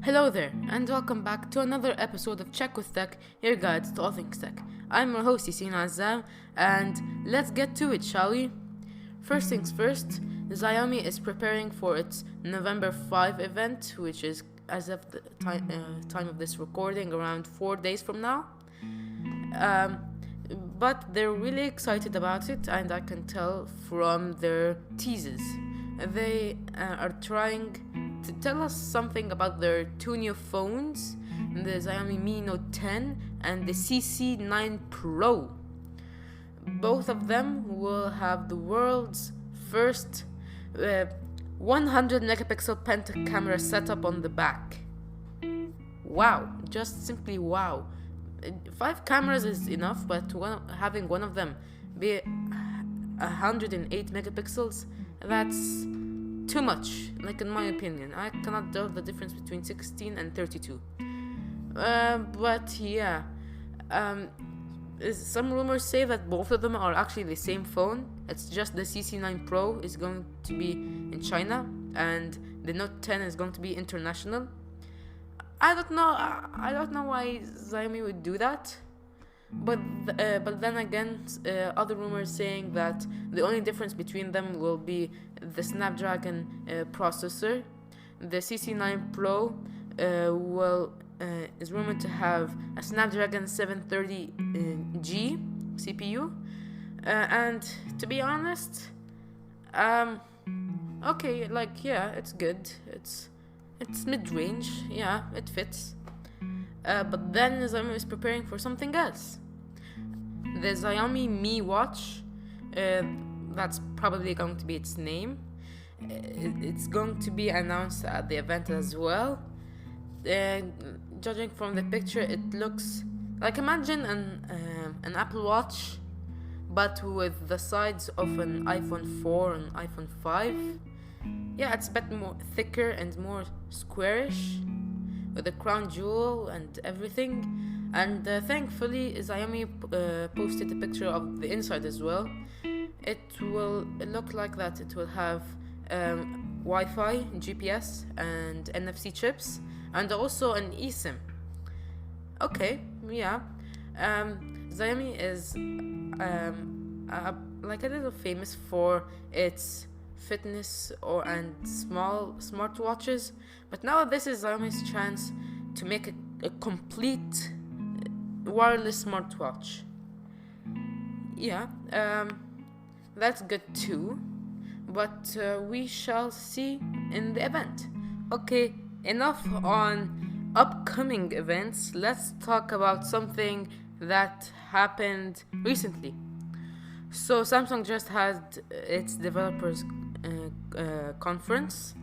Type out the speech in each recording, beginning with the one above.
Hello there, and welcome back to another episode of Check with Tech, your guide to all things tech. I'm your host, Yaseen Azzam, and let's get to it, shall we? First things first, Xiaomi is preparing for its November 5 event, which is, as of the time of this recording, around 4 days from now. But they're really excited about it, and I can tell from their teases. They are trying to tell us something about their two new phones, the Xiaomi Mi Note 10 and the CC9 Pro. Both of them will have the world's first 100 megapixel penta camera setup on the back. Wow, just simply wow. 5 cameras is enough, but having one of them be 108 megapixels, that's too much, like in my opinion. I cannot tell the difference between 16 and 32. But yeah, some rumors say that both of them are actually the same phone. It's just the CC9 Pro is going to be in China and the Note 10 is going to be international. I don't know why Xiaomi would do that. But then again, other rumors saying that the only difference between them will be the Snapdragon processor. The CC9 Pro is rumored to have a Snapdragon 730G CPU, and to be honest, okay, like yeah, it's good. It's mid-range, yeah, it fits. But then Xiaomi is preparing for something else. The Xiaomi Mi Watch, that's probably going to be its name. It's going to be announced at the event as well. Judging from the picture, it looks like, imagine an Apple Watch, but with the sides of an iPhone 4 and iPhone 5. Yeah, it's a bit more thicker and more squarish, with a crown jewel and everything. And thankfully, Xiaomi posted a picture of the inside as well. It will look like that. It will have Wi-Fi, GPS, and NFC chips, and also an eSIM. Okay, yeah. Xiaomi is like a little famous for its fitness and small smartwatches, but now this is Xiaomi's chance to make a complete wireless smartwatch. Yeah, that's good too, but we shall see in the event. Okay, enough on upcoming events. Let's talk about something that happened recently. So Samsung just had its developers conference,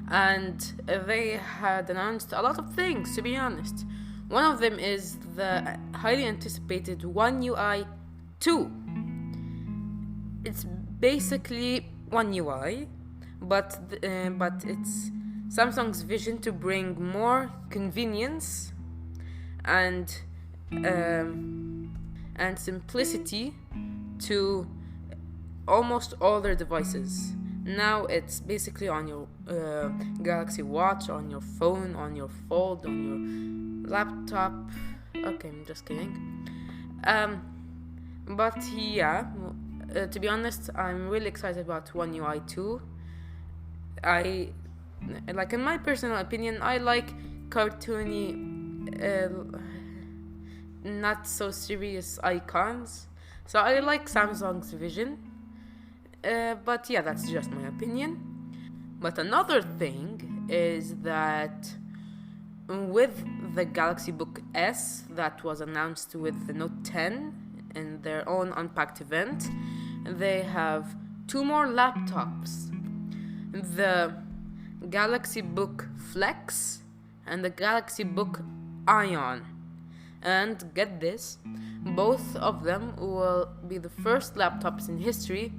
and they had announced a lot of things, to be honest. One of them is the highly anticipated One UI 2. It's basically One UI, but it's Samsung's vision to bring more convenience and simplicity to almost all their devices. Now it's basically on your Galaxy Watch, on your phone, on your Fold, on your laptop. Okay, I'm just kidding. But yeah, to be honest, I'm really excited about One UI 2. I like, in my personal opinion, I like cartoony, not so serious icons. So I like Samsung's vision. But yeah, that's just my opinion. But another thing is that with the Galaxy Book S that was announced with the Note 10 in their own Unpacked event, they have 2 more laptops. The Galaxy Book Flex and the Galaxy Book Ion. And get this, both of them will be the first laptops in history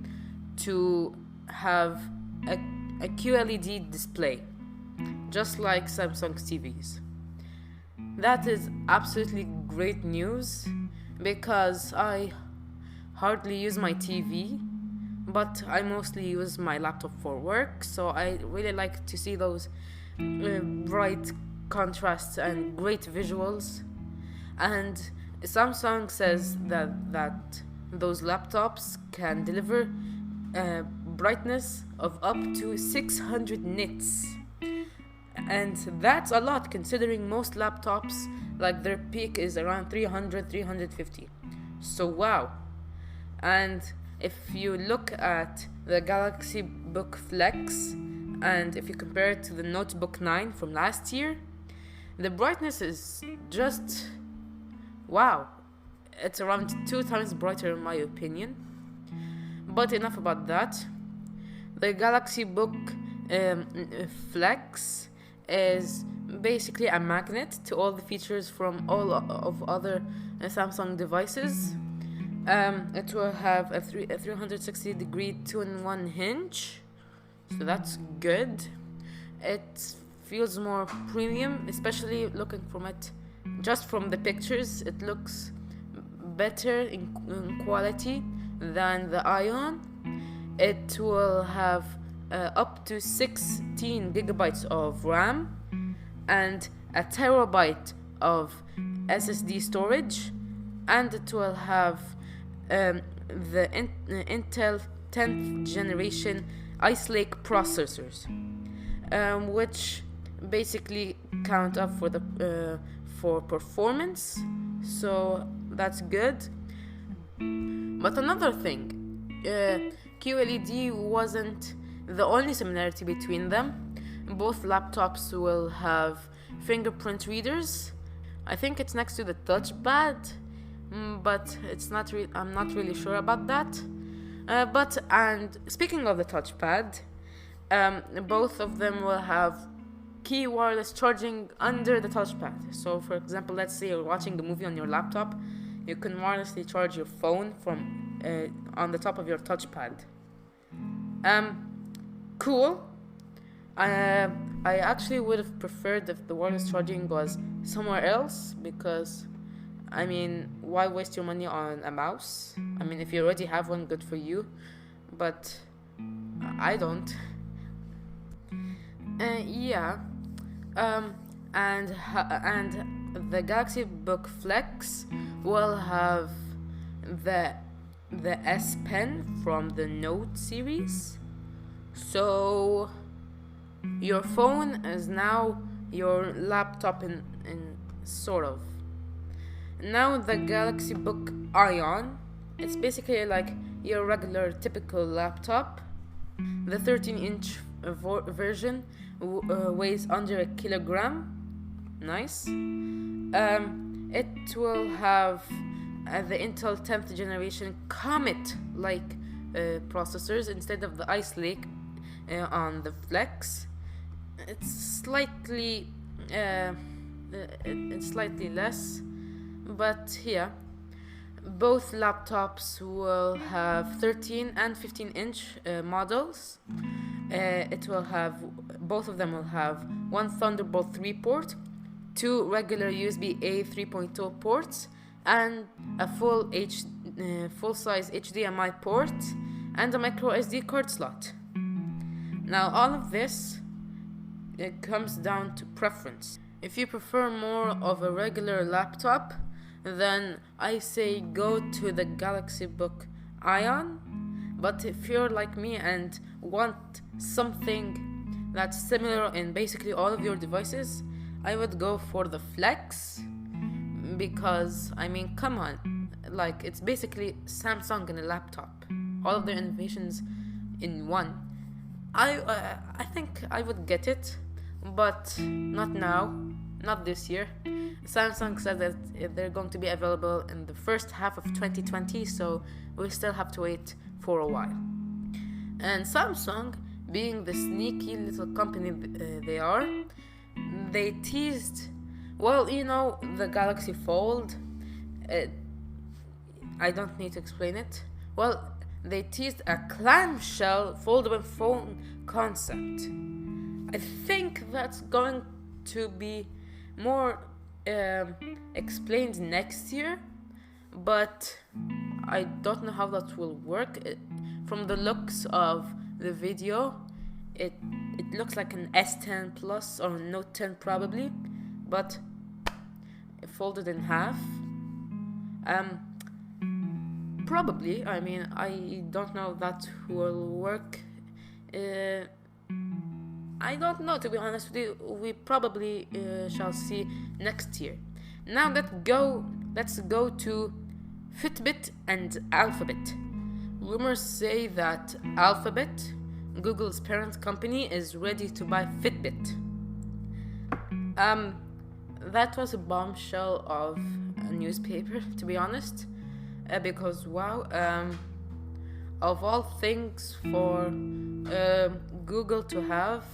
to have a QLED display, just like Samsung's TVs. That is absolutely great news, because I hardly use my TV, but I mostly use my laptop for work, so I really like to see those bright contrasts and great visuals. And Samsung says that those laptops can deliver brightness of up to 600 nits. And that's a lot considering most laptops, like their peak is around 300, 350. So wow. And if you look at the Galaxy Book Flex, and if you compare it to the Notebook 9 from last year, the brightness is just wow. It's around 2 times brighter in my opinion. But enough about that. The Galaxy Book Flex is basically a magnet to all the features from all of other Samsung devices. It will have a 360-degree 2-in-1 hinge, so that's good. It feels more premium, especially looking from it just from the pictures. It looks better in quality than the Ion. It will have up to 16 gigabytes of RAM and a terabyte of SSD storage, and it will have the Intel 10th generation Ice Lake processors, which basically count up for the for performance, so that's good. But another thing, QLED wasn't the only similarity between them. Both laptops will have fingerprint readers. I think it's next to the touchpad, but I'm not really sure about that. And speaking of the touchpad, both of them will have key wireless charging under the touchpad. So, for example, let's say you're watching a movie on your laptop, you can wirelessly charge your phone from on the top of your touchpad. Cool. I actually would have preferred if the wireless charging was somewhere else, because I mean, why waste your money on a mouse? I mean, if you already have one, good for you, but I don't. And the Galaxy Book Flex will have the S Pen from the Note series. So your phone is now your laptop in sort of. Now the Galaxy Book Ion, it's basically like your regular typical laptop. The 13-inch version weighs under a kilogram. Nice. It will have the Intel 10th generation Comet-like processors instead of the Ice Lake on the Flex. It's slightly less, but yeah. Both laptops will have 13 and 15-inch models. Both of them will have one Thunderbolt 3 port, 2 regular USB A 3.0 ports, and a full-size HDMI port, and a micro SD card slot. Now, all of this, it comes down to preference. If you prefer more of a regular laptop, then I say go to the Galaxy Book Ion. But if you're like me and want something that's similar in basically all of your devices, I would go for the Flex, because I mean, come on, like, it's basically Samsung in a laptop, all of their innovations in one. I think I would get it, but not now, not this year. Samsung said that they're going to be available in the first half of 2020, so we still have to wait for a while. And Samsung, being the sneaky little company they are, they teased, well, you know, the Galaxy Fold. I don't need to explain it. Well, they teased a clamshell foldable phone concept. I think that's going to be more explained next year, but I don't know how that will work. From the looks of the video, it looks like an S10 Plus or Note 10 probably, but folded in half. Probably, I mean, I don't know if that will work. I don't know, to be honest with you. We probably shall see next year. Now let's go to Fitbit and Alphabet. Rumors say that Alphabet, Google's parent company, is ready to buy Fitbit. That was a bombshell of a newspaper, to be honest, because wow, of all things for Google to have,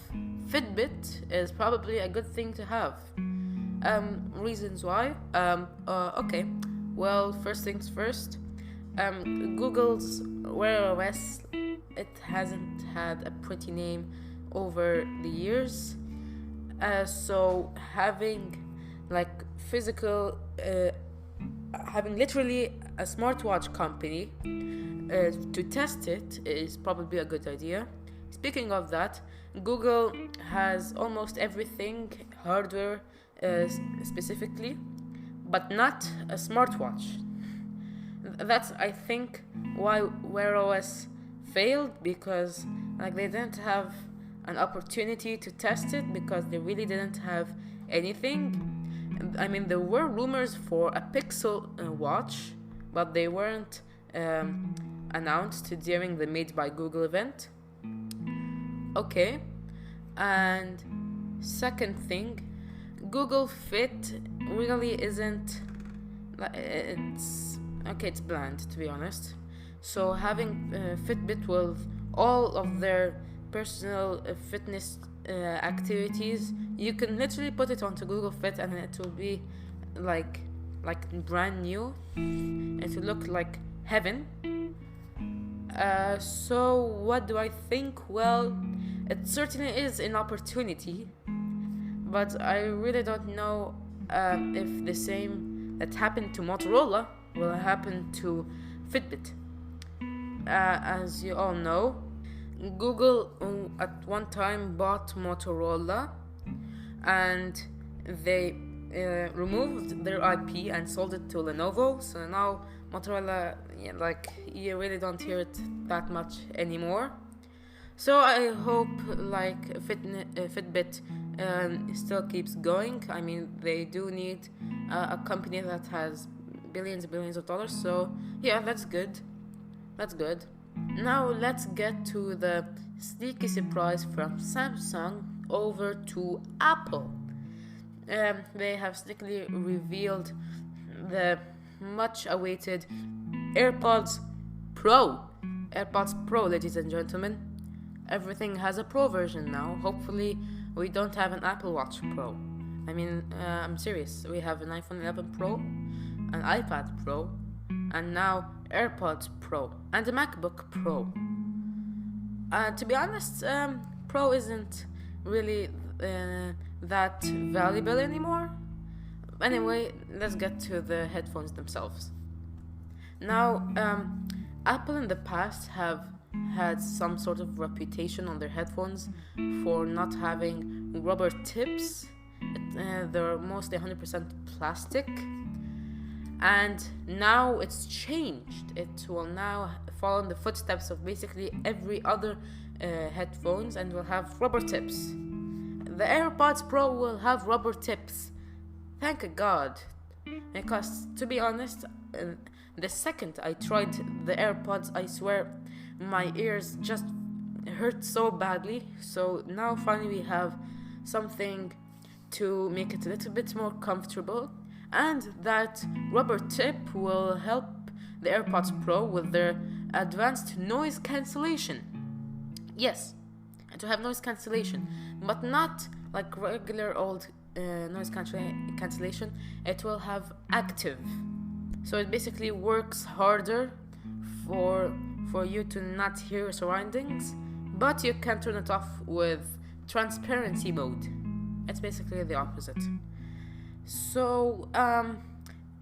Fitbit is probably a good thing to have. Reasons why? Okay. Well, first things first. Google's Wear OS, it hasn't had a pretty name over the years. So having like physical, having literally a smartwatch company to test it is probably a good idea. Speaking of that, Google has almost everything, hardware specifically, but not a smartwatch. That's, I think, why Wear OS failed, because like they didn't have an opportunity to test it, because they really didn't have anything. I mean, there were rumors for a Pixel watch, but they weren't announced during the Made by Google event. Okay, and second thing, Google Fit really isn't. It's bland, to be honest. So having Fitbit with all of their personal fitness activities, you can literally put it onto Google Fit and it will be like brand new. It will look like heaven. So what do I think? Well, it certainly is an opportunity, but I really don't know if the same that happened to Motorola will happen to Fitbit. As you all know, Google at one time bought Motorola, and they removed their IP and sold it to Lenovo. So now Motorola, you really don't hear it that much anymore. So I hope Fitbit still keeps going. I mean, they do need a company that has billions and billions of dollars. So yeah, that's good. Now let's get to the sneaky surprise from Samsung over to Apple. They have sneakily revealed the much awaited AirPods Pro. AirPods Pro, ladies and gentlemen. Everything has a Pro version now. Hopefully we don't have an Apple Watch Pro. I mean, I'm serious. We have an iPhone 11 Pro, an iPad Pro, and now AirPods Pro, and a MacBook Pro. To be honest, Pro isn't really that valuable anymore. Anyway, let's get to the headphones themselves. Now, Apple in the past have had some sort of reputation on their headphones for not having rubber tips. They're mostly 100% plastic. And now it's changed. It will now follow in the footsteps of basically every other headphones and will have rubber tips. The AirPods Pro will have rubber tips. Thank God. Because, to be honest, the second I tried the AirPods, I swear my ears just hurt so badly. So now finally we have something to make it a little bit more comfortable. And that rubber tip will help the AirPods Pro with their advanced noise cancellation. Yes, to have noise cancellation, but not like regular old noise cancellation. It will have active. So it basically works harder for you to not hear your surroundings, but you can turn it off with transparency mode. It's basically the opposite. So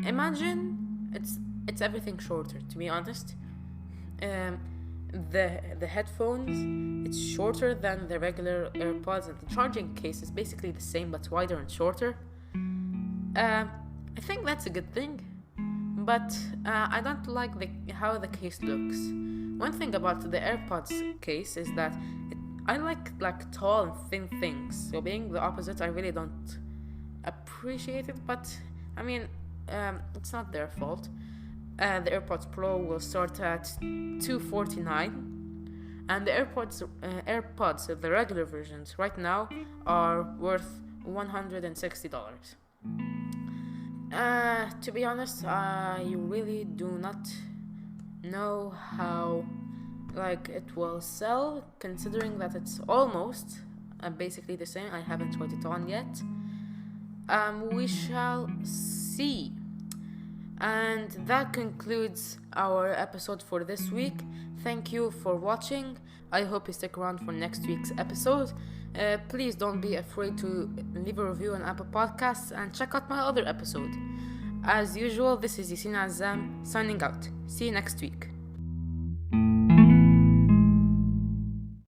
imagine it's everything shorter, to be honest. The headphones, it's shorter than the regular AirPods, and the charging case is basically the same but wider and shorter. I think that's a good thing, but I don't like how the case looks. One thing about the AirPods case is that I like tall and thin things. So being the opposite, I really don't appreciate it. But I mean, it's not their fault. The AirPods Pro will start at $249, and the AirPods, the regular versions, right now are worth $160. To be honest, I really do not know how it will sell, considering that it's almost basically the same. I haven't tried it on yet. We shall see. And that concludes our episode for this week. Thank you for watching. I hope you stick around for next week's episode. Please don't be afraid to leave a review on Apple Podcasts and check out my other episode. As usual, this is Yaseen Azzam signing out. See you next week.